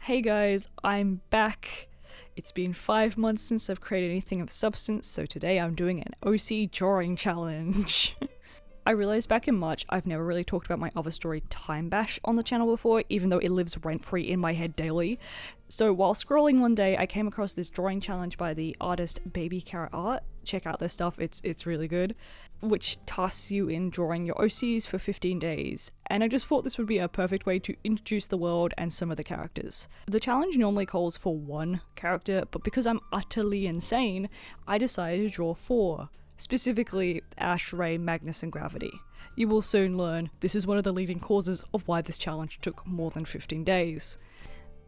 Hey guys, I'm back. It's been 5 months since I've created anything of substance, so today I'm doing an OC drawing challenge. I realized back in March I've never really talked about my other story Time Bash on the channel before, even though it lives rent-free in my head daily. So while scrolling one day, I came across this drawing challenge by the artist Baby Carrot Art. Check out their stuff, it's really good. Which tasks you in drawing your OCs for 15 days, and I just thought this would be a perfect way to introduce the world and some of the characters. The challenge normally calls for 1 character, but because I'm utterly insane, I decided to draw 4. Specifically, Ash, Ray, Magnus, and Gravity. You will soon learn this is one of the leading causes of why this challenge took more than 15 days.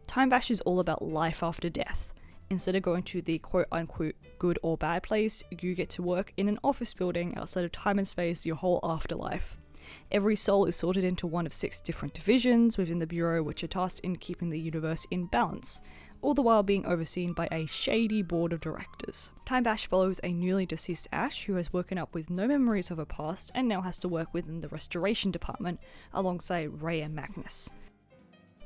Time Bash is all about life after death. Instead of going to the quote-unquote good or bad place, you get to work in an office building outside of time and space your whole afterlife. Every soul is sorted into one of 6 different divisions within the Bureau, which are tasked in keeping the universe in balance, all the while being overseen by a shady board of directors. Time Bash follows a newly deceased Ash who has woken up with no memories of her past and now has to work within the restoration department alongside Ray and Magnus.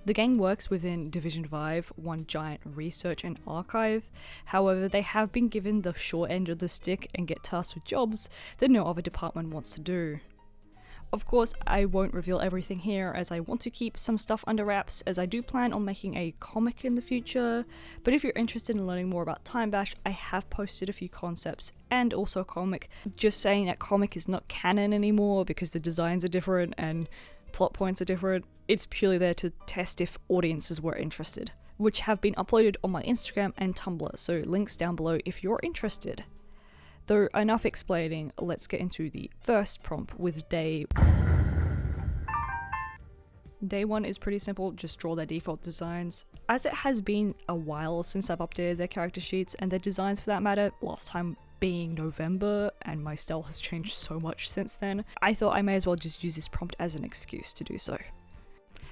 The gang works within Division 5, one giant research and archive. However, they have been given the short end of the stick and get tasked with jobs that no other department wants to do. Of course, I won't reveal everything here as I want to keep some stuff under wraps, as I do plan on making a comic in the future, but if you're interested in learning more about Time Bash, I have posted a few concepts and also a comic. Just saying that comic is not canon anymore because the designs are different and plot points are different. It's purely there to test if audiences were interested, which have been uploaded on my Instagram and Tumblr, so links down below if you're interested. Though enough explaining, let's get into the first prompt with Day 1 is pretty simple, just draw their default designs. As it has been a while since I've updated their character sheets and their designs for that matter, last time being November, and my style has changed so much since then, I thought I may as well just use this prompt as an excuse to do so.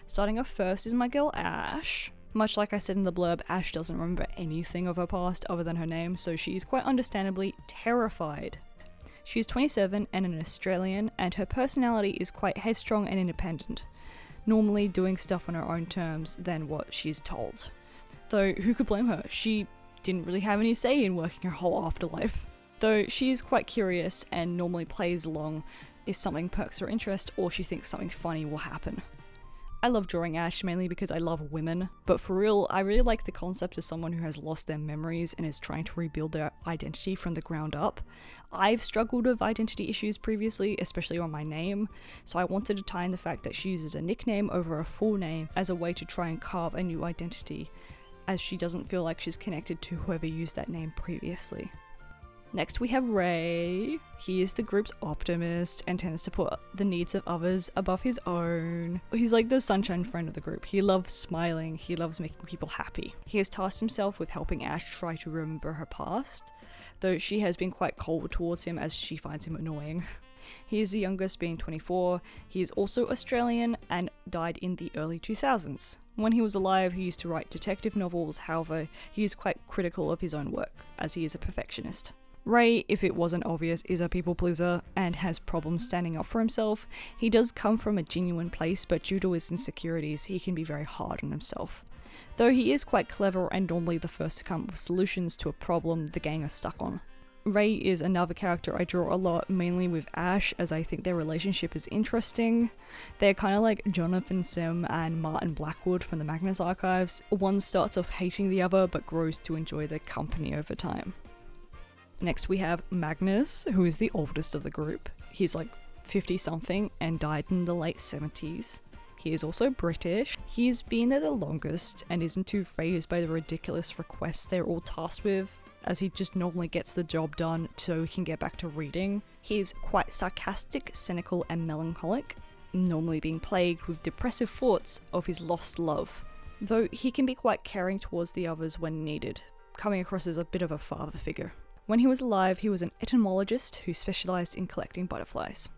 Starting off first is my girl Ash. Much like I said in the blurb, Ash doesn't remember anything of her past other than her name, so she is quite understandably terrified. She is 27 and an Australian, and her personality is quite headstrong and independent, normally doing stuff on her own terms than what she's told. Though who could blame her? She didn't really have any say in working her whole afterlife. Though she is quite curious and normally plays along if something perks her interest or she thinks something funny will happen. I love drawing Ash mainly because I love women, but for real, I really like the concept of someone who has lost their memories and is trying to rebuild their identity from the ground up. I've struggled with identity issues previously, especially on my name, so I wanted to tie in the fact that she uses a nickname over a full name as a way to try and carve a new identity, as she doesn't feel like she's connected to whoever used that name previously. Next we have Ray. He is the group's optimist and tends to put the needs of others above his own. He's like the sunshine friend of the group. He loves smiling, he loves making people happy. He has tasked himself with helping Ash try to remember her past, though she has been quite cold towards him as she finds him annoying. He is the youngest, being 24. He is also Australian and died in the early 2000s. When he was alive, he used to write detective novels, however, he is quite critical of his own work, as he is a perfectionist. Ray, if it wasn't obvious, is a people pleaser and has problems standing up for himself. He does come from a genuine place, but due to his insecurities, he can be very hard on himself. Though he is quite clever and normally the first to come up with solutions to a problem the gang are stuck on. Ray is another character I draw a lot, mainly with Ash, as I think their relationship is interesting. They're kind of like Jonathan Sim and Martin Blackwood from the Magnus archives. One starts off hating the other, but grows to enjoy their company over time. Next we have Magnus, who is the oldest of the group. He's like 50 something and died in the late 70s. He is also British. He's been there the longest and isn't too fazed by the ridiculous requests they're all tasked with, as he just normally gets the job done so he can get back to reading. He is quite sarcastic, cynical and melancholic, normally being plagued with depressive thoughts of his lost love, though he can be quite caring towards the others when needed, coming across as a bit of a father figure. When he was alive, he was an entomologist who specialised in collecting butterflies.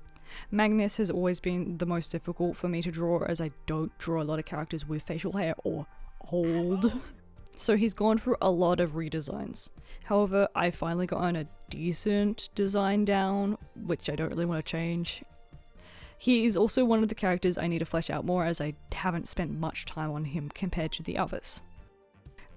Magnus has always been the most difficult for me to draw, as I don't draw a lot of characters with facial hair or old. So he's gone through a lot of redesigns. However, I finally gotten a decent design down, which I don't really want to change. He is also one of the characters I need to flesh out more, as I haven't spent much time on him compared to the others.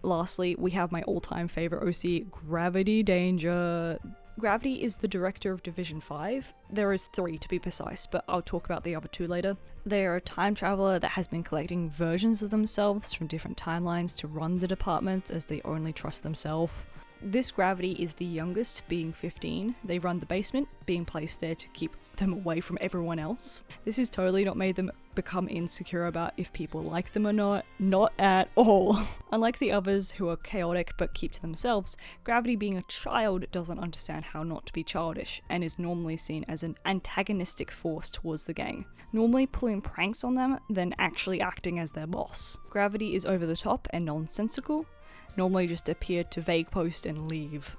lastly, we have my all-time favorite OC, Gravity Danger. Gravity is the director of Division 5. There is 3 to be precise, but I'll talk about the other 2 later. They are a time traveler that has been collecting versions of themselves from different timelines to run the department, as they only trust themselves. This Gravity is the youngest, being 15. They run the basement, being placed there to keep them away from everyone else. This has totally not made them become insecure about if people like them or not at all. Unlike the others who are chaotic but keep to themselves, Gravity, being a child, doesn't understand how not to be childish and is normally seen as an antagonistic force towards the gang, normally pulling pranks on them than actually acting as their boss. Gravity is over the top and nonsensical, normally just appear to vague post and leave.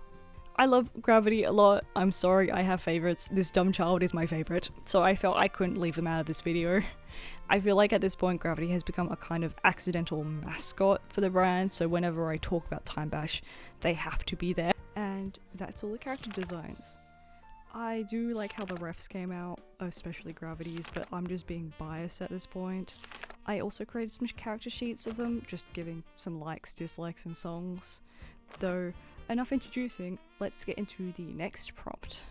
I love Gravity a lot. I'm sorry, I have favorites. This dumb child is my favorite, so I felt I couldn't leave him out of this video. I feel like at this point Gravity has become a kind of accidental mascot for the brand, so whenever I talk about Time Bash, they have to be there. And that's all the character designs. I do like how the refs came out, especially Gravity's, but I'm just being biased at this point. I also created some character sheets of them, just giving some likes, dislikes, and songs. Though, enough introducing, let's get into the next prompt.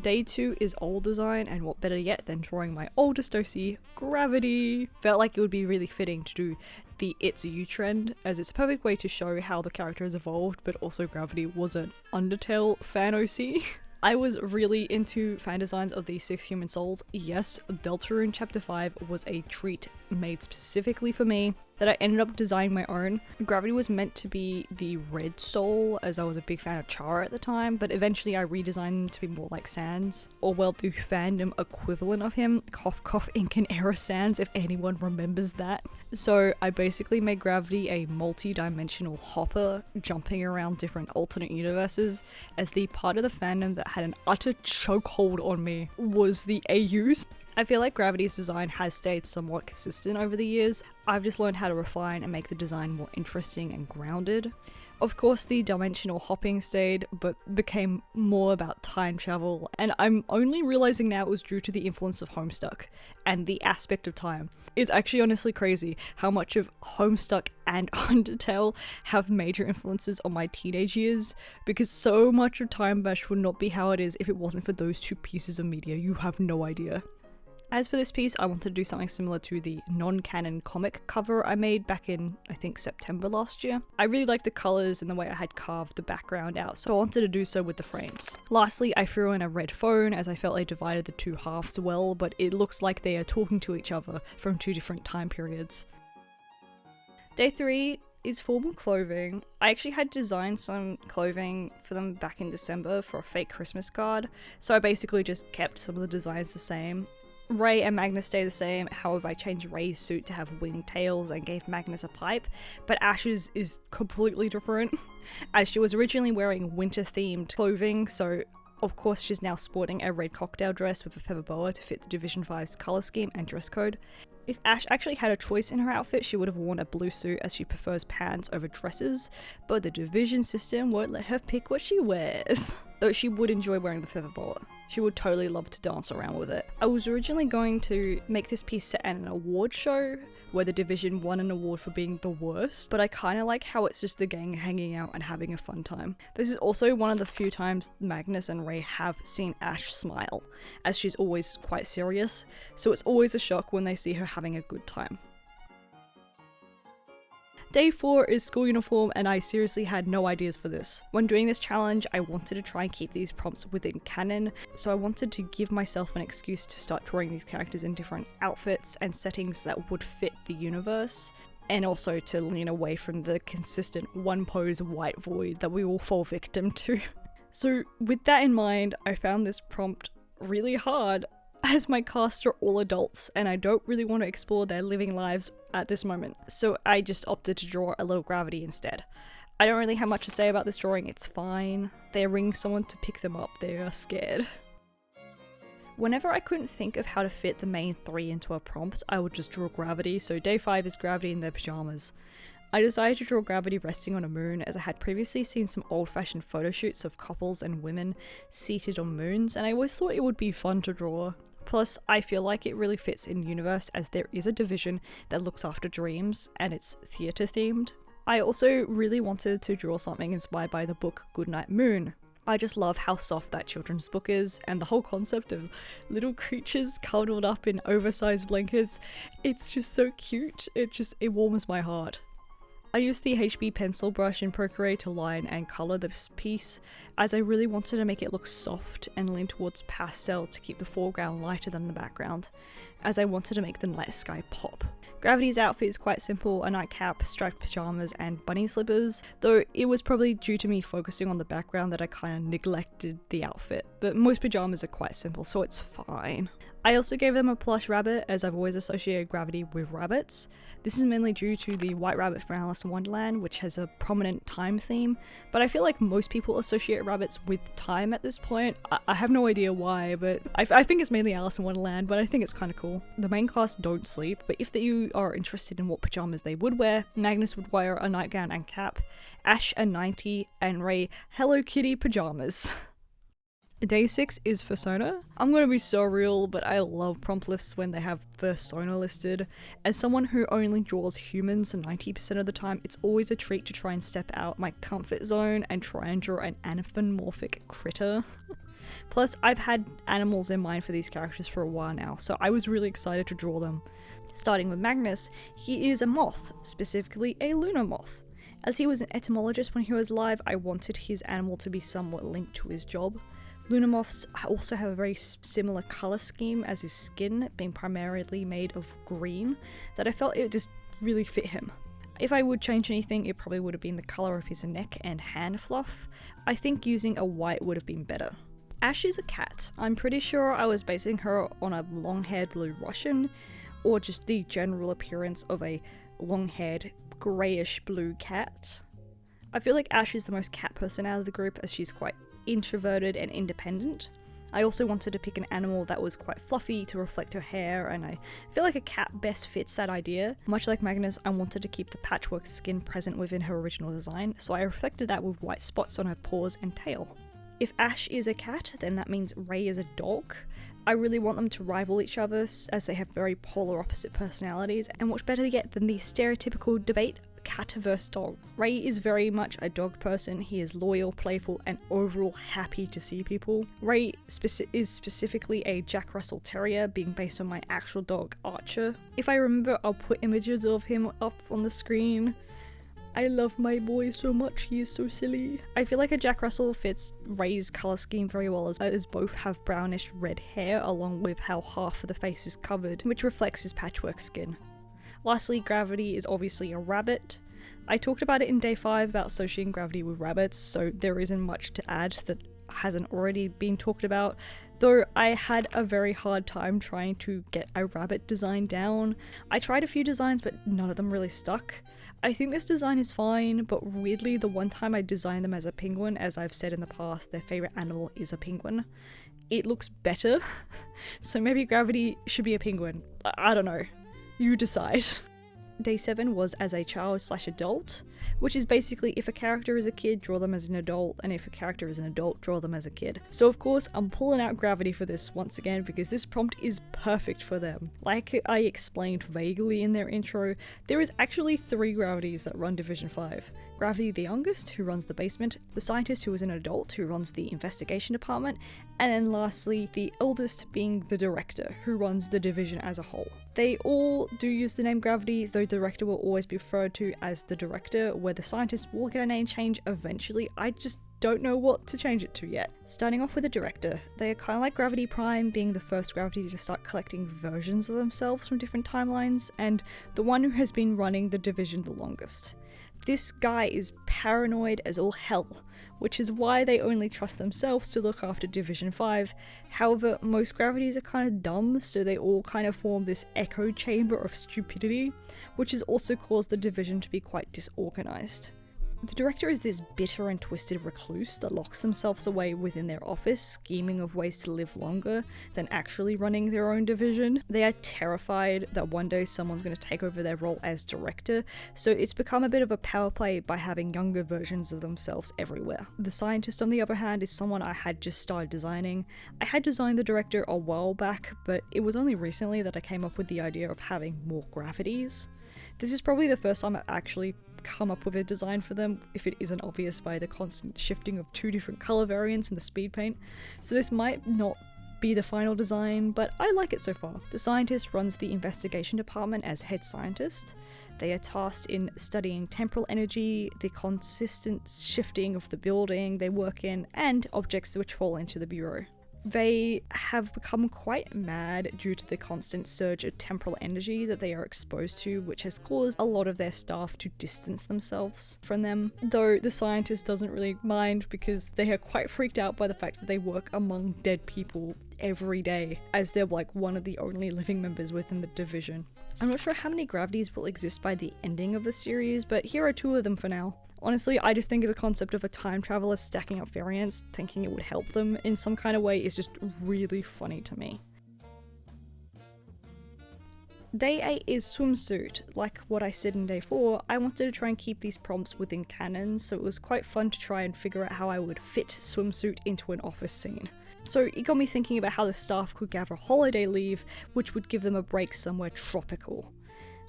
Day 2 is old design, and what better yet than drawing my oldest OC, Gravity. Felt like it would be really fitting to do the It's You trend, as it's a perfect way to show how the character has evolved, but also Gravity was an Undertale fan OC. I was really into fan designs of these 6 human souls. Yes, Deltarune Chapter 5 was a treat made specifically for me that I ended up designing my own. Gravity was meant to be the red soul, as I was a big fan of Chara at the time, but eventually I redesigned him to be more like Sans, or well, the fandom equivalent of him, cough cough ink and error Sans, if anyone remembers that. So I basically made Gravity a multi-dimensional hopper, jumping around different alternate universes, as the part of the fandom that had an utter chokehold on me was the AUs. I feel like Gravity's design has stayed somewhat consistent over the years. I've just learned how to refine and make the design more interesting and grounded. Of course, the dimensional hopping stayed, but became more about time travel, and I'm only realizing now it was due to the influence of Homestuck and the aspect of time. It's actually honestly crazy how much of Homestuck and Undertale have major influences on my teenage years, because so much of Time Bash would not be how it is if it wasn't for those 2 pieces of media. You have no idea. As for this piece, I wanted to do something similar to the non-canon comic cover I made back in, I think, September last year. I really liked the colours and the way I had carved the background out, so I wanted to do so with the frames. Lastly, I threw in a red phone, as I felt they divided the 2 halves well, but it looks like they are talking to each other from 2 different time periods. Day 3 is formal clothing. I actually had designed some clothing for them back in December for a fake Christmas card, so I basically just kept some of the designs the same. Ray and Magnus stay the same, however I changed Ray's suit to have winged tails and gave Magnus a pipe, but Ash's is completely different, as she was originally wearing winter themed clothing, so of course she's now sporting a red cocktail dress with a feather boa to fit the Division 5's colour scheme and dress code. If Ash actually had a choice in her outfit, she would have worn a blue suit, as she prefers pants over dresses, but the division system won't let her pick what she wears. Though she would enjoy wearing the feather boa. She would totally love to dance around with it. I was originally going to make this piece set at an award show, where the division won an award for being the worst, but I kinda like how it's just the gang hanging out and having a fun time. This is also one of the few times Magnus and Ray have seen Ash smile, as she's always quite serious, so it's always a shock when they see her having a good time. Day 4 is school uniform, and I seriously had no ideas for this. When doing this challenge, I wanted to try and keep these prompts within canon, so I wanted to give myself an excuse to start drawing these characters in different outfits and settings that would fit the universe, and also to lean away from the consistent one pose white void that we all fall victim to. So with that in mind, I found this prompt really hard, as my cast are all adults and I don't really want to explore their living lives at this moment, so I just opted to draw a little Gravity instead. I don't really have much to say about this drawing, it's fine. They're ringing someone to pick them up, they are scared. Whenever I couldn't think of how to fit the main 3 into a prompt, I would just draw Gravity, so day 5 is Gravity in their pajamas. I decided to draw Gravity resting on a moon, as I had previously seen some old-fashioned photo shoots of couples and women seated on moons, and I always thought it would be fun to draw. Plus, I feel like it really fits in universe, as there is a division that looks after dreams and it's theatre themed. I also really wanted to draw something inspired by the book Goodnight Moon. I just love how soft that children's book is, and the whole concept of little creatures cuddled up in oversized blankets. It's just so cute. It warms my heart. I used the HB pencil brush in Procreate to line and colour this piece, as I really wanted to make it look soft and lean towards pastel to keep the foreground lighter than the background, as I wanted to make the night sky pop. Gravity's outfit is quite simple, a nightcap, striped pajamas and bunny slippers, though it was probably due to me focusing on the background that I kind of neglected the outfit, but most pajamas are quite simple, so it's fine. I also gave them a plush rabbit, as I've always associated Gravity with rabbits. This is mainly due to the White Rabbit from Alice in Wonderland, which has a prominent time theme, but I feel like most people associate rabbits with time at this point. I have no idea why, but I think it's mainly Alice in Wonderland, but I think it's kind of cool. The main cast don't sleep, but if you are interested in what pajamas they would wear, Magnus would wear a nightgown and cap, Ash a 90, and Ray Hello Kitty pajamas. Day 6 is Fursona. I'm gonna be so real, but I love prompt lists when they have Fursona listed. As someone who only draws humans 90% of the time, it's always a treat to try and step out my comfort zone and try and draw an anthropomorphic critter. Plus, I've had animals in mind for these characters for a while now, so I was really excited to draw them. Starting with Magnus, he is a moth, specifically a lunar moth. As he was an etymologist when he was alive, I wanted his animal to be somewhat linked to his job. Lunar moths also have a very similar colour scheme as his skin, being primarily made of green, that I felt it just really fit him. If I would change anything, it probably would have been the colour of his neck and hand fluff. I think using a white would have been better. Ash is a cat. I'm pretty sure I was basing her on a long-haired blue Russian, or just the general appearance of a long-haired greyish blue cat. I feel like Ash is the most cat person out of the group, as she's quite introverted and independent. I also wanted to pick an animal that was quite fluffy to reflect her hair, and I feel like a cat best fits that idea. Much like Magnus, I wanted to keep the patchwork skin present within her original design, so I reflected that with white spots on her paws and tail. If Ash is a cat, then that means Ray is a dog. I really want them to rival each other, as they have very polar opposite personalities, and what's better yet than the stereotypical debate, cat versus dog. Ray is very much a dog person. He is loyal, playful, and overall happy to see people. Ray is specifically a Jack Russell Terrier, being based on my actual dog, Archer. If I remember, I'll put images of him up on the screen. I love my boy so much, he is so silly. I feel like a Jack Russell fits Ray's colour scheme very well, as both have brownish red hair along with how half of the face is covered, which reflects his patchwork skin. Lastly, Gravity is obviously a rabbit. I talked about it in day 5 about associating Gravity with rabbits, so there isn't much to add that hasn't already been talked about, though I had a very hard time trying to get a rabbit design down. I tried a few designs, but none of them really stuck. I think this design is fine, but weirdly the one time I designed them as a penguin, as I've said in the past, their favourite animal is a penguin, it looks better. So maybe Gravity should be a penguin. I don't know. You decide. Day 7 was as a child/adult, which is basically if a character is a kid, draw them as an adult, and if a character is an adult, draw them as a kid. So of course, I'm pulling out Gravity for this once again because this prompt is perfect for them. Like I explained vaguely in their intro, there is actually 3 Gravities that run Division 5. Gravity the youngest, who runs the basement, the scientist who is an adult, who runs the investigation department, and then lastly, the eldest being the director, who runs the division as a whole. They all do use the name Gravity, though the director will always be referred to as the director, where the scientist will get a name change eventually. I just don't know what to change it to yet. Starting off with the director, they are kind of like Gravity Prime, being the first Gravity to start collecting versions of themselves from different timelines, and the one who has been running the division the longest. This guy is paranoid as all hell, which is why they only trust themselves to look after Division 5. However, most Gravities are kind of dumb, so they all kind of form this echo chamber of stupidity, which has also caused the division to be quite disorganized. The director is this bitter and twisted recluse that locks themselves away within their office, scheming of ways to live longer than actually running their own division. They are terrified that one day someone's going to take over their role as director, so it's become a bit of a power play by having younger versions of themselves everywhere. The scientist, on the other hand, is someone I had just started designing. I had designed the director a while back, but it was only recently that I came up with the idea of having more Gravities. This is probably the first time I've actually come up with a design for them if it isn't obvious by the constant shifting of 2 different color variants in the speed paint. So this might not be the final design, but I like it so far. The scientist runs the investigation department as head scientist. They are tasked in studying temporal energy, the consistent shifting of the building they work in, and objects which fall into the bureau. They have become quite mad due to the constant surge of temporal energy that they are exposed to, which has caused a lot of their staff to distance themselves from them. Though the scientist doesn't really mind because they are quite freaked out by the fact that they work among dead people every day, as they're like one of the only living members within the division. I'm not sure how many gravities will exist by the ending of the series, but here are 2 of them for now. Honestly, I just think the concept of a time traveler stacking up variants, thinking it would help them in some kind of way, is just really funny to me. Day 8 is Swimsuit. Like what I said in Day 4, I wanted to try and keep these prompts within canon, so it was quite fun to try and figure out how I would fit Swimsuit into an office scene. So it got me thinking about how the staff could gather holiday leave, which would give them a break somewhere tropical.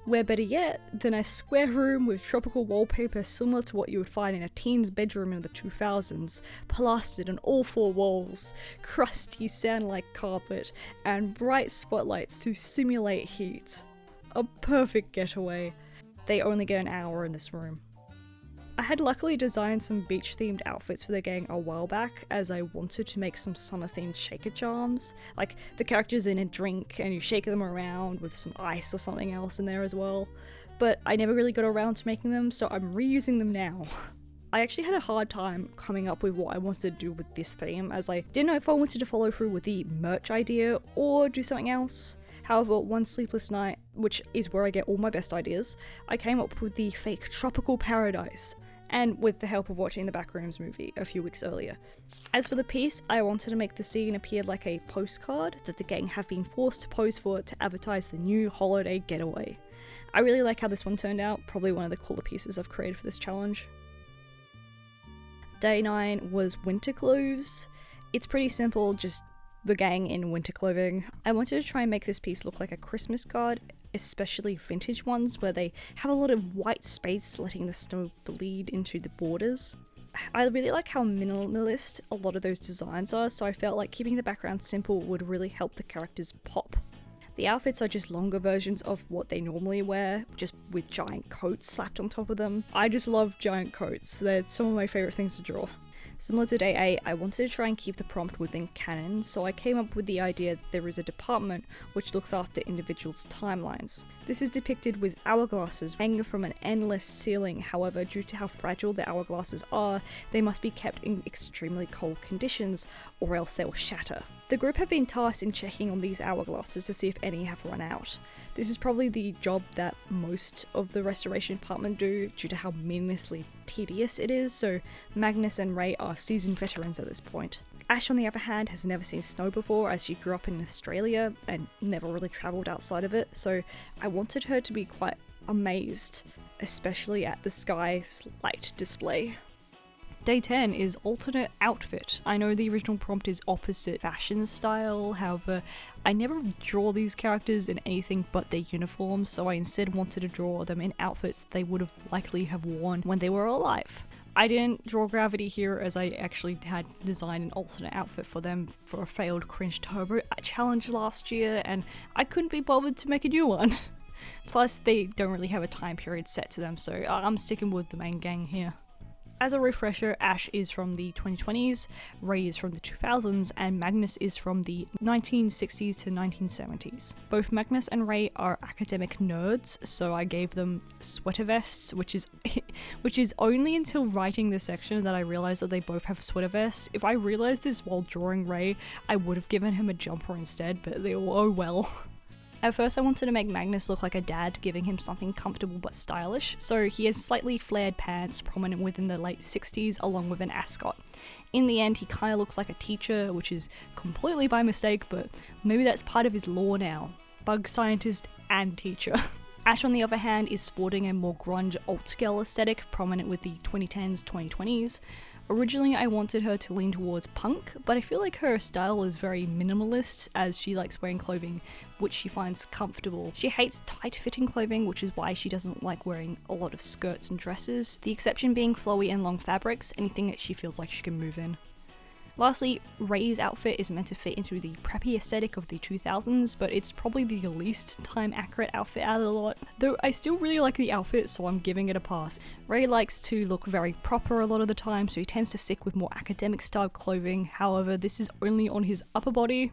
Where better yet than a square room with tropical wallpaper similar to what you would find in a teen's bedroom in the 2000s, plastered on all 4 walls, crusty sand-like carpet, and bright spotlights to simulate heat. A perfect getaway. They only get an hour in this room. I had luckily designed some beach-themed outfits for the gang a while back, as I wanted to make some summer-themed shaker charms. Like, the characters in a drink and you shake them around with some ice or something else in there as well. But I never really got around to making them, so I'm reusing them now. I actually had a hard time coming up with what I wanted to do with this theme, as I didn't know if I wanted to follow through with the merch idea or do something else. However, one sleepless night, which is where I get all my best ideas, I came up with the fake tropical paradise, and with the help of watching the Backrooms movie a few weeks earlier. As for the piece, I wanted to make the scene appear like a postcard that the gang have been forced to pose for to advertise the new holiday getaway. I really like how this one turned out, probably one of the cooler pieces I've created for this challenge. Day 9 was winter clothes. It's pretty simple, just the gang in winter clothing. I wanted to try and make this piece look like a Christmas card, especially vintage ones where they have a lot of white space letting the snow bleed into the borders. I really like how minimalist a lot of those designs are, so I felt like keeping the background simple would really help the characters pop. The outfits are just longer versions of what they normally wear, just with giant coats slapped on top of them. I just love giant coats, they're some of my favourite things to draw. Similar to Day 8, I wanted to try and keep the prompt within canon, so I came up with the idea that there is a department which looks after individuals' timelines. This is depicted with hourglasses hanging from an endless ceiling. However, due to how fragile the hourglasses are, they must be kept in extremely cold conditions or else they will shatter. The group have been tasked in checking on these hourglasses to see if any have run out. This is probably the job that most of the restoration department do due to how meaninglessly tedious it is, so Magnus and Ray are seasoned veterans at this point. Ash, on the other hand, has never seen snow before, as she grew up in Australia and never really travelled outside of it, so I wanted her to be quite amazed, especially at the sky's light display. Day 10 is alternate outfit. I know the original prompt is opposite fashion style, however, I never draw these characters in anything but their uniforms, so I instead wanted to draw them in outfits that they would have likely have worn when they were alive. I didn't draw Gravity here, as I actually had designed an alternate outfit for them for a failed Cringe Turbo challenge last year, and I couldn't be bothered to make a new one. Plus, they don't really have a time period set to them, so I'm sticking with the main gang here. As a refresher, Ash is from the 2020s, Ray is from the 2000s, and Magnus is from the 1960s to 1970s. Both Magnus and Ray are academic nerds, so I gave them sweater vests, which is only until writing this section that I realized that they both have sweater vests. If I realized this while drawing Ray, I would have given him a jumper instead, but oh well. At first I wanted to make Magnus look like a dad, giving him something comfortable but stylish, so he has slightly flared pants prominent within the late 60s along with an ascot. In the end he kinda looks like a teacher, which is completely by mistake, but maybe that's part of his lore now. Bug scientist and teacher. Ash, on the other hand, is sporting a more grunge alt girl aesthetic prominent with the 2010s, 2020s. Originally, I wanted her to lean towards punk, but I feel like her style is very minimalist, as she likes wearing clothing which she finds comfortable. She hates tight-fitting clothing, which is why she doesn't like wearing a lot of skirts and dresses, the exception being flowy and long fabrics, anything that she feels like she can move in. Lastly, Rey's outfit is meant to fit into the preppy aesthetic of the 2000s, but it's probably the least time-accurate outfit out of the lot. Though I still really like the outfit, so I'm giving it a pass. Rey likes to look very proper a lot of the time, so he tends to stick with more academic-style clothing. However, this is only on his upper body.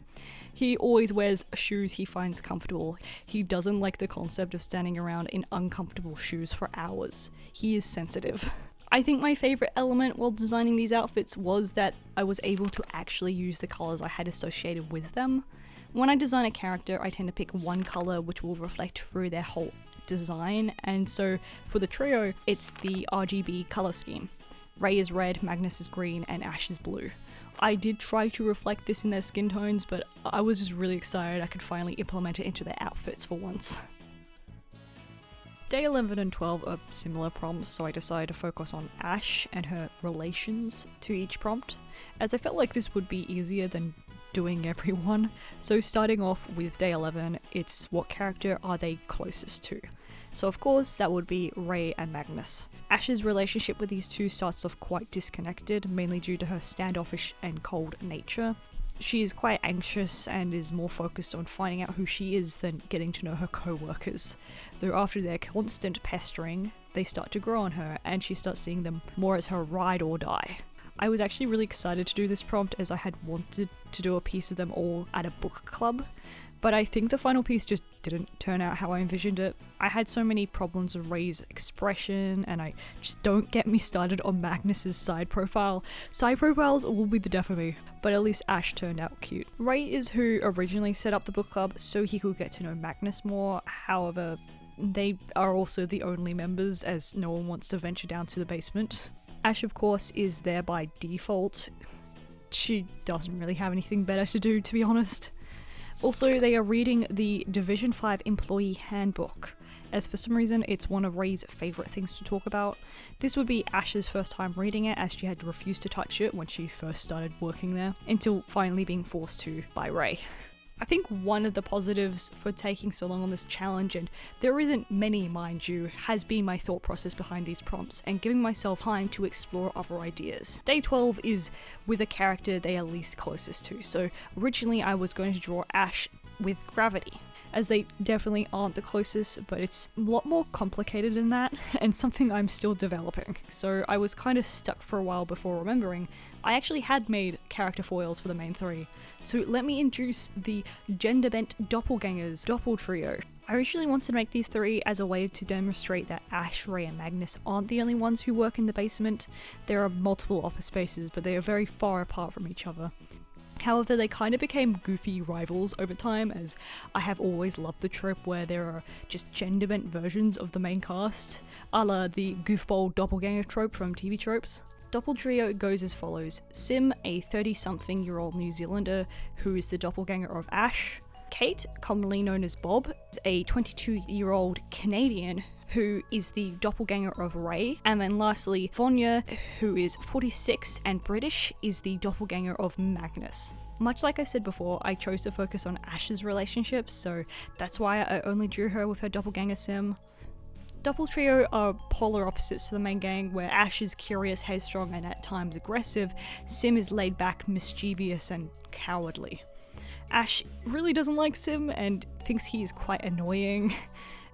He always wears shoes he finds comfortable. He doesn't like the concept of standing around in uncomfortable shoes for hours. He is sensitive. I think my favourite element while designing these outfits was that I was able to actually use the colours I had associated with them. When I design a character, I tend to pick one colour which will reflect through their whole design, and so for the trio, it's the RGB colour scheme. Rey is red, Magnus is green, and Ash is blue. I did try to reflect this in their skin tones, but I was just really excited I could finally implement it into their outfits for once. Day 11 and 12 are similar prompts, so I decided to focus on Ash and her relations to each prompt, as I felt like this would be easier than doing everyone. So starting off with day 11, it's what character are they closest to? So of course that would be Rey and Magnus. Ash's relationship with these two starts off quite disconnected, mainly due to her standoffish and cold nature. She is quite anxious and is more focused on finding out who she is than getting to know her co-workers. Though after their constant pestering, they start to grow on her and she starts seeing them more as her ride or die. I was actually really excited to do this prompt as I had wanted to do a piece of them all at a book club, but I think the final piece just didn't turn out how I envisioned it. I had so many problems with Rey's expression, and I just don't get me started on Magnus's side profile. Side profiles will be the death of me, but at least Ash turned out cute. Rey is who originally set up the book club so he could get to know Magnus more. However, they are also the only members, as no one wants to venture down to the basement. Ash, of course, is there by default. She doesn't really have anything better to do, to be honest. Also, they are reading the Division 5 Employee Handbook, as for some reason it's one of Rey's favourite things to talk about. This would be Ash's first time reading it, as she had refused to touch it when she first started working there, until finally being forced to by Rey. I think one of the positives for taking so long on this challenge, and there isn't many mind you, has been my thought process behind these prompts and giving myself time to explore other ideas. Day 12 is with a character they are least closest to, so originally I was going to draw Ash with Gravity, as they definitely aren't the closest, but it's a lot more complicated than that, and something I'm still developing. So I was kind of stuck for a while before remembering I actually had made character foils for the main three. So let me introduce the gender-bent doppelgangers, Doppel Trio. I originally wanted to make these three as a way to demonstrate that Ash, Rey, and Magnus aren't the only ones who work in the basement. There are multiple office spaces, but they are very far apart from each other. However, they kind of became goofy rivals over time, as I have always loved the trope where there are just gender-bent versions of the main cast, a la the goofball doppelganger trope from TV tropes. Doppel Trio goes as follows: Sim, a 30-something-year-old New Zealander who is the doppelganger of Ash. Kate, commonly known as Bob, is a 22-year-old Canadian who is the doppelganger of Rey. And then lastly, Vanya, who is 46 and British, is the doppelganger of Magnus. Much like I said before, I chose to focus on Ash's relationships, so that's why I only drew her with her doppelganger Sim. Doppel Trio are polar opposites to the main gang, where Ash is curious, headstrong, and at times aggressive. Sim is laid back, mischievous, and cowardly. Ash really doesn't like Sim and thinks he is quite annoying,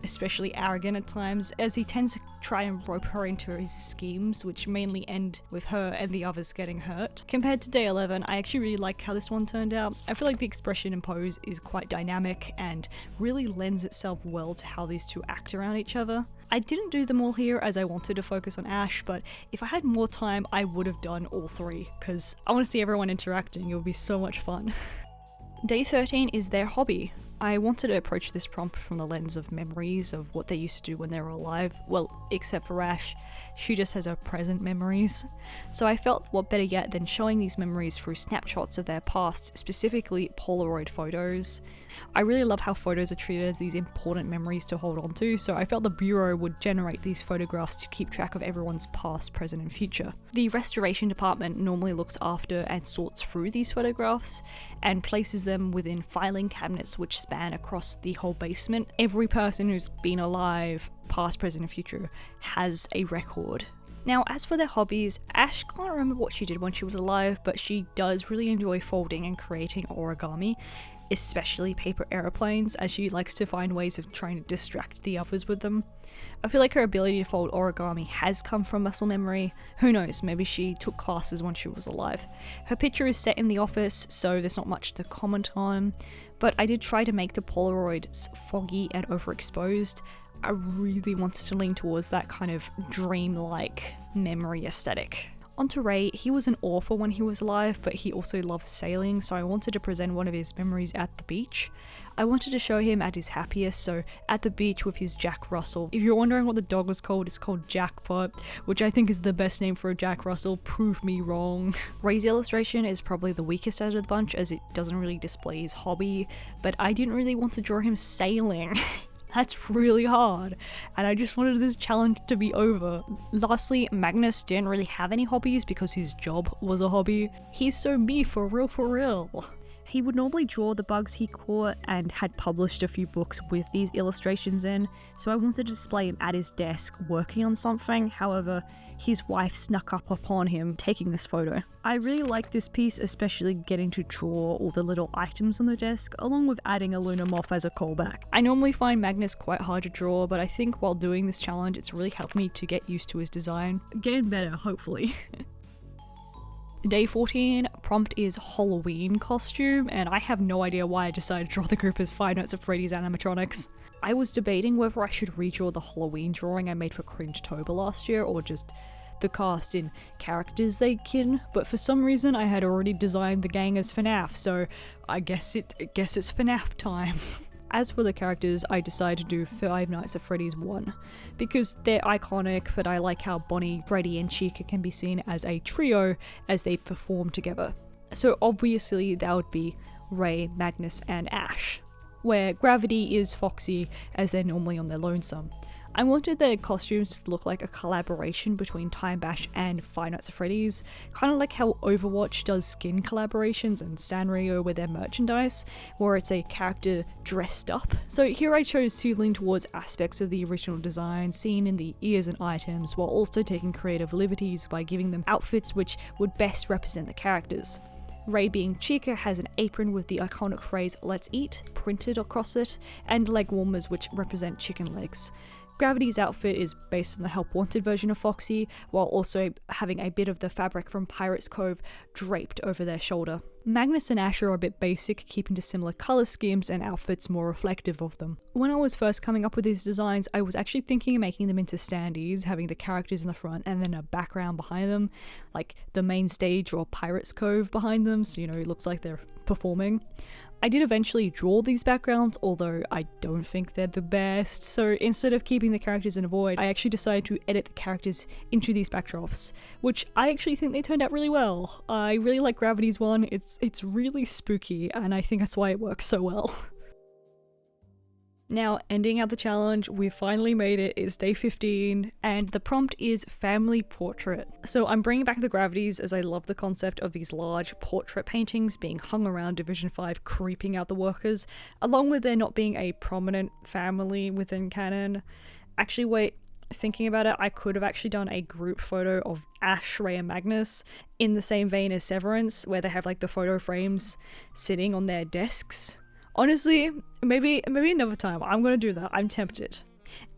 especially arrogant at times, as he tends to try and rope her into his schemes, which mainly end with her and the others getting hurt. Compared to Day 11, I actually really like how this one turned out. I feel like the expression and pose is quite dynamic and really lends itself well to how these two act around each other. I didn't do them all here as I wanted to focus on Ash, but if I had more time I would have done all three, because I want to see everyone interacting. It would be so much fun. Day 13 is their hobby. I wanted to approach this prompt from the lens of memories of what they used to do when they were alive. Well, except for Ash, she just has her present memories. So I felt what better yet than showing these memories through snapshots of their past, specifically Polaroid photos. I really love how photos are treated as these important memories to hold on to, so I felt the Bureau would generate these photographs to keep track of everyone's past, present and future. The restoration department normally looks after and sorts through these photographs and places them within filing cabinets which span across the whole basement. Every person who's been alive, past, present and future, has a record. Now, as for their hobbies, Ash can't remember what she did when she was alive, but she does really enjoy folding and creating origami, especially paper aeroplanes, as she likes to find ways of trying to distract the others with them. I feel like her ability to fold origami has come from muscle memory. Who knows, maybe she took classes when she was alive. Her picture is set in the office, so there's not much to comment on, but I did try to make the Polaroids foggy and overexposed. I really wanted to lean towards that kind of dreamlike memory aesthetic. Onto Ray, he was an author when he was alive, but he also loved sailing, so I wanted to present one of his memories at the beach. I wanted to show him at his happiest, so at the beach with his Jack Russell. If you're wondering what the dog was called, it's called Jackpot, which I think is the best name for a Jack Russell. Prove me wrong. Ray's illustration is probably the weakest out of the bunch, as it doesn't really display his hobby, but I didn't really want to draw him sailing. That's really hard, and I just wanted this challenge to be over. Lastly, Magnus didn't really have any hobbies because his job was a hobby. He's so me for real. He would normally draw the bugs he caught and had published a few books with these illustrations in, so I wanted to display him at his desk working on something. However, his wife snuck up upon him taking this photo. I really like this piece, especially getting to draw all the little items on the desk, along with adding a lunar moth as a callback. I normally find Magnus quite hard to draw, but I think while doing this challenge it's really helped me to get used to his design. Getting better, hopefully. Day 14, prompt is Halloween costume, and I have no idea why I decided to draw the group as Five Nights at Freddy's animatronics. I was debating whether I should redraw the Halloween drawing I made for Cringetober last year, or just the cast in characters they kin, but for some reason I had already designed the gang as FNAF, so I guess it's FNAF time. As for the characters, I decided to do Five Nights at Freddy's 1, because they're iconic, but I like how Bonnie, Freddy and Chica can be seen as a trio as they perform together. So obviously that would be Ray, Magnus and Ash, where Gravity is Foxy as they're normally on their lonesome. I wanted their costumes to look like a collaboration between Time Bash and Five Nights at Freddy's, kind of like how Overwatch does skin collaborations and Sanrio with their merchandise, where it's a character dressed up. So here I chose to lean towards aspects of the original design seen in the ears and items, while also taking creative liberties by giving them outfits which would best represent the characters. Ray, being Chica, has an apron with the iconic phrase "Let's eat" printed across it, and leg warmers which represent chicken legs. Gravity's outfit is based on the Help Wanted version of Foxy, while also having a bit of the fabric from Pirate's Cove draped over their shoulder. Magnus and Ash are a bit basic, keeping to similar colour schemes and outfits more reflective of them. When I was first coming up with these designs, I was actually thinking of making them into standees, having the characters in the front and then a background behind them, like the main stage or Pirate's Cove behind them, so it looks like they're performing. I did eventually draw these backgrounds, although I don't think they're the best, so instead of keeping the characters in a void, I actually decided to edit the characters into these backdrops, which I actually think they turned out really well. I really like Gravity's one, it's really spooky, and I think that's why it works so well. Now, ending out the challenge, we finally made it. It's day 15, and the prompt is family portrait. So I'm bringing back the Gravities as I love the concept of these large portrait paintings being hung around Division 5, creeping out the workers, along with there not being a prominent family within canon. Actually, wait, thinking about it, I could have actually done a group photo of Ash, Ray and Magnus in the same vein as Severance, where they have like the photo frames sitting on their desks. Honestly, maybe another time. I'm gonna do that. I'm tempted.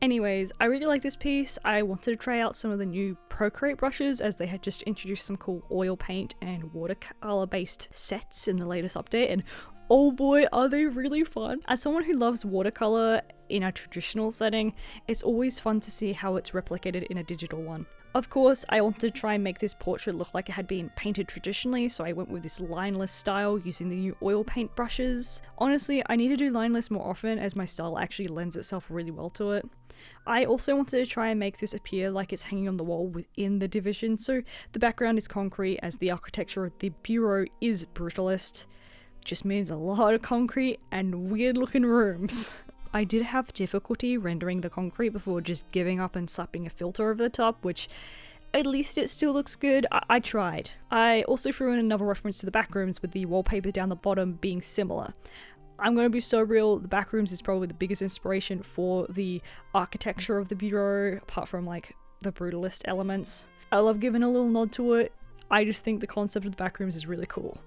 Anyways, I really like this piece. I wanted to try out some of the new Procreate brushes, as they had just introduced some cool oil paint and watercolor based sets in the latest update, and oh boy, are they really fun. As someone who loves watercolor in a traditional setting, it's always fun to see how it's replicated in a digital one. Of course, I wanted to try and make this portrait look like it had been painted traditionally, so I went with this lineless style using the new oil paint brushes. Honestly, I need to do lineless more often as my style actually lends itself really well to it. I also wanted to try and make this appear like it's hanging on the wall within the division, so the background is concrete as the architecture of the bureau is brutalist. Just means a lot of concrete and weird looking rooms. I did have difficulty rendering the concrete before just giving up and slapping a filter over the top, which at least it still looks good. I tried. I also threw in another reference to the backrooms with the wallpaper down the bottom being similar. I'm gonna be so real, the backrooms is probably the biggest inspiration for the architecture of the bureau, apart from like the brutalist elements. I love giving a little nod to it. I just think the concept of the backrooms is really cool.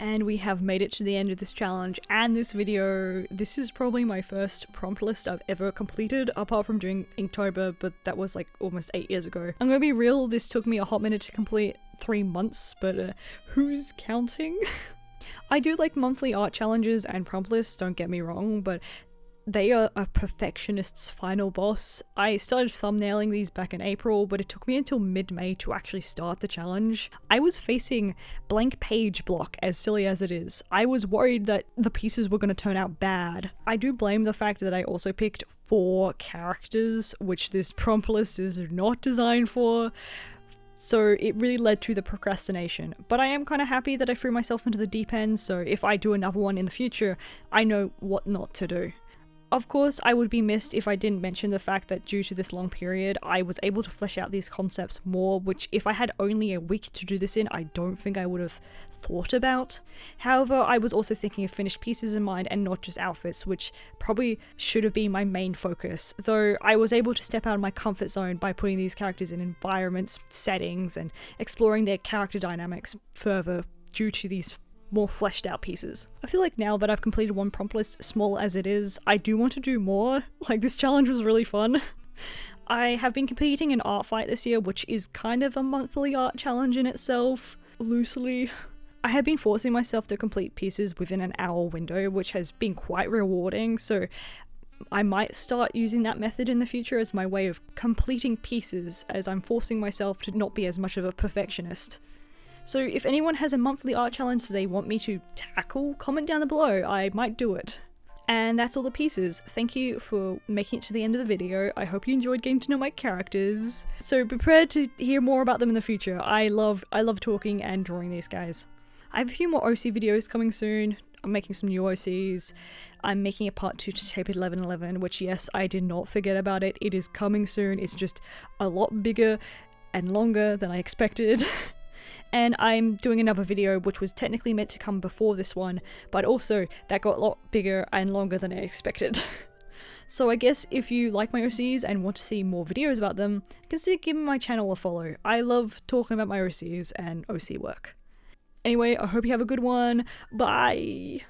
And we have made it to the end of this challenge and this video. This is probably my first prompt list I've ever completed, apart from doing Inktober, but that was like almost 8 years ago. I'm gonna be real, this took me a hot minute to complete, 3 months, but who's counting? I do like monthly art challenges and prompt lists, don't get me wrong, but they are a perfectionist's final boss. I started thumbnailing these back in April, but it took me until mid-May to actually start the challenge. I was facing blank page block, as silly as it is. I was worried that the pieces were going to turn out bad. I do blame the fact that I also picked 4 characters, which this prompt list is not designed for. So it really led to the procrastination, but I am kind of happy that I threw myself into the deep end, so if I do another one in the future, I know what not to do. Of course, I would be missed if I didn't mention the fact that due to this long period, I was able to flesh out these concepts more, which if I had only a week to do this in, I don't think I would have thought about. However, I was also thinking of finished pieces in mind and not just outfits, which probably should have been my main focus, though I was able to step out of my comfort zone by putting these characters in environments, settings, and exploring their character dynamics further due to these more fleshed out pieces. I feel like now that I've completed one prompt list, small as it is, I do want to do more. Like, this challenge was really fun. I have been competing in Art Fight this year, which is kind of a monthly art challenge in itself, loosely. I have been forcing myself to complete pieces within an hour window, which has been quite rewarding, so I might start using that method in the future as my way of completing pieces, as I'm forcing myself to not be as much of a perfectionist. So if anyone has a monthly art challenge they want me to tackle, comment down below, I might do it. And that's all the pieces. Thank you for making it to the end of the video. I hope you enjoyed getting to know my characters. So be prepared to hear more about them in the future. I love talking and drawing these guys. I have a few more OC videos coming soon. I'm making some new OCs. I'm making a part 2 to Tape 1111, which yes, I did not forget about it. It is coming soon. It's just a lot bigger and longer than I expected. And I'm doing another video which was technically meant to come before this one, but also that got a lot bigger and longer than I expected. So I guess if you like my OCs and want to see more videos about them, consider giving my channel a follow. I love talking about my OCs and OC work. Anyway, I hope you have a good one. Bye!